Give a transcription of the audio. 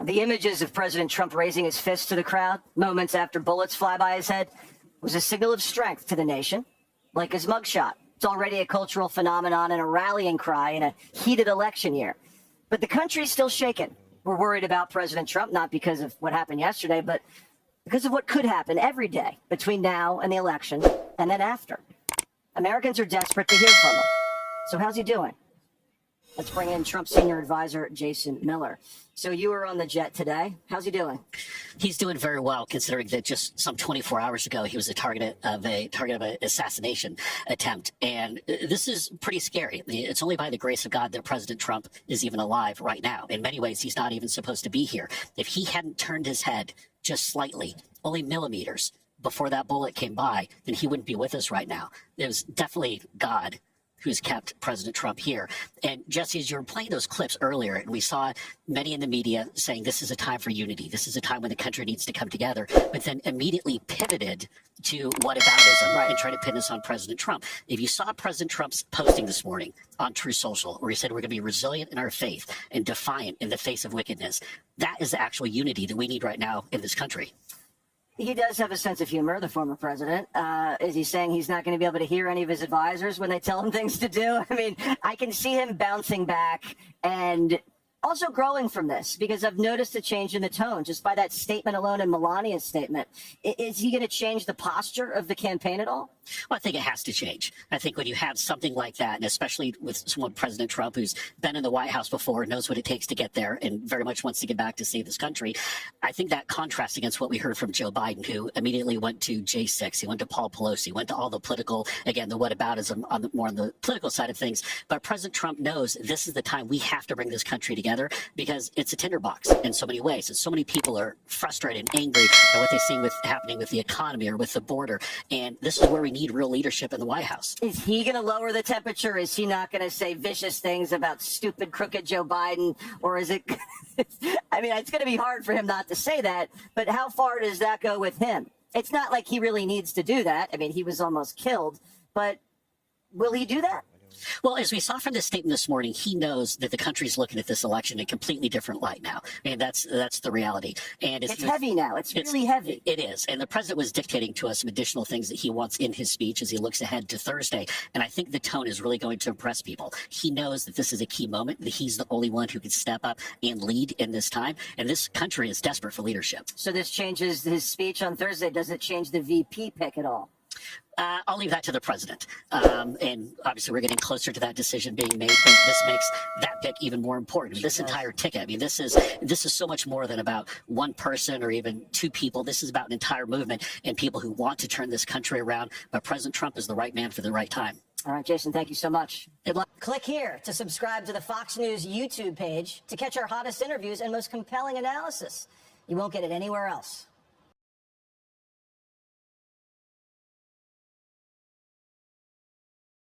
The images of President Trump raising his fist to the crowd moments after bullets fly by his head was a signal of strength to the nation, like his mugshot. It's already a cultural phenomenon and a rallying cry in a heated election year. But the country's still shaken. We're worried about President Trump, not because of what happened yesterday, but because of what could happen every day between now and the election and then after. Americans are desperate to hear from him. So how's he doing? Let's bring in Trump senior advisor Jason Miller. So you were on the jet today. How's he doing? He's doing very well, considering that just some 24 hours ago he was a target of an assassination attempt, and this is pretty scary. It's only by the grace of God that President Trump is even alive right now. In many ways, he's not even supposed to be here. If he hadn't turned his head just slightly, only millimeters, before that bullet came by, then he wouldn't be with us right now. It was definitely God who's kept President Trump here. And Jesse, as you were playing those clips earlier, and we saw many in the media saying this is a time for unity, this is a time when the country needs to come together, but then immediately pivoted to whataboutism, right, and try to pin this on President Trump. If you saw President Trump's posting this morning on True Social, where he said we're going to be resilient in our faith and defiant in the face of wickedness, that is the actual unity that we need right now in this country. He does have a sense of humor, the former president. Is he saying he's not going to be able to hear any of his advisors when they tell him things to do? I mean, I can see him bouncing back and also growing from this, because I've noticed a change in the tone just by that statement alone and Melania's statement. Is he going to change the posture of the campaign at all? Well, I think it has to change. I think when you have something like that, and especially with someone, President Trump, who's been in the White House before, knows what it takes to get there, and very much wants to get back to save this country, I think that contrasts against what we heard from Joe Biden, who immediately went to J6, he went to Paul Pelosi, went to all the political, again, the whataboutism more on the political side of things. But President Trump knows this is the time we have to bring this country together, because it's a tinderbox in so many ways, and so many people are frustrated and angry at what they see happening with the economy or with the border, and this is where we need real leadership in the White House. Is he going to lower the temperature? Is he not going to say vicious things about stupid, crooked Joe Biden? Or is it, I mean, it's going to be hard for him not to say that, but how far does that go with him? It's not like he really needs to do that. I mean, he was almost killed, but will he do that? Well, as we saw from this statement this morning, he knows that the country's looking at this election in a completely different light now. I mean, that's the reality. And it's heavy now. It's really heavy. It is. And the president was dictating to us some additional things that he wants in his speech as he looks ahead to Thursday. And I think the tone is really going to impress people. He knows that this is a key moment, that he's the only one who can step up and lead in this time. And this country is desperate for leadership. So this changes his speech on Thursday. Does it change the VP pick at all? I'll leave that to the president. And obviously we're getting closer to that decision being made, but this makes that pick even more important. This entire ticket, I mean, this is so much more than about one person or even two people. This is about an entire movement and people who want to turn this country around. But President Trump is the right man for the right time. All right, Jason, thank you so much. Good luck. Click here to subscribe to the Fox News YouTube page to catch our hottest interviews and most compelling analysis. You won't get it anywhere else.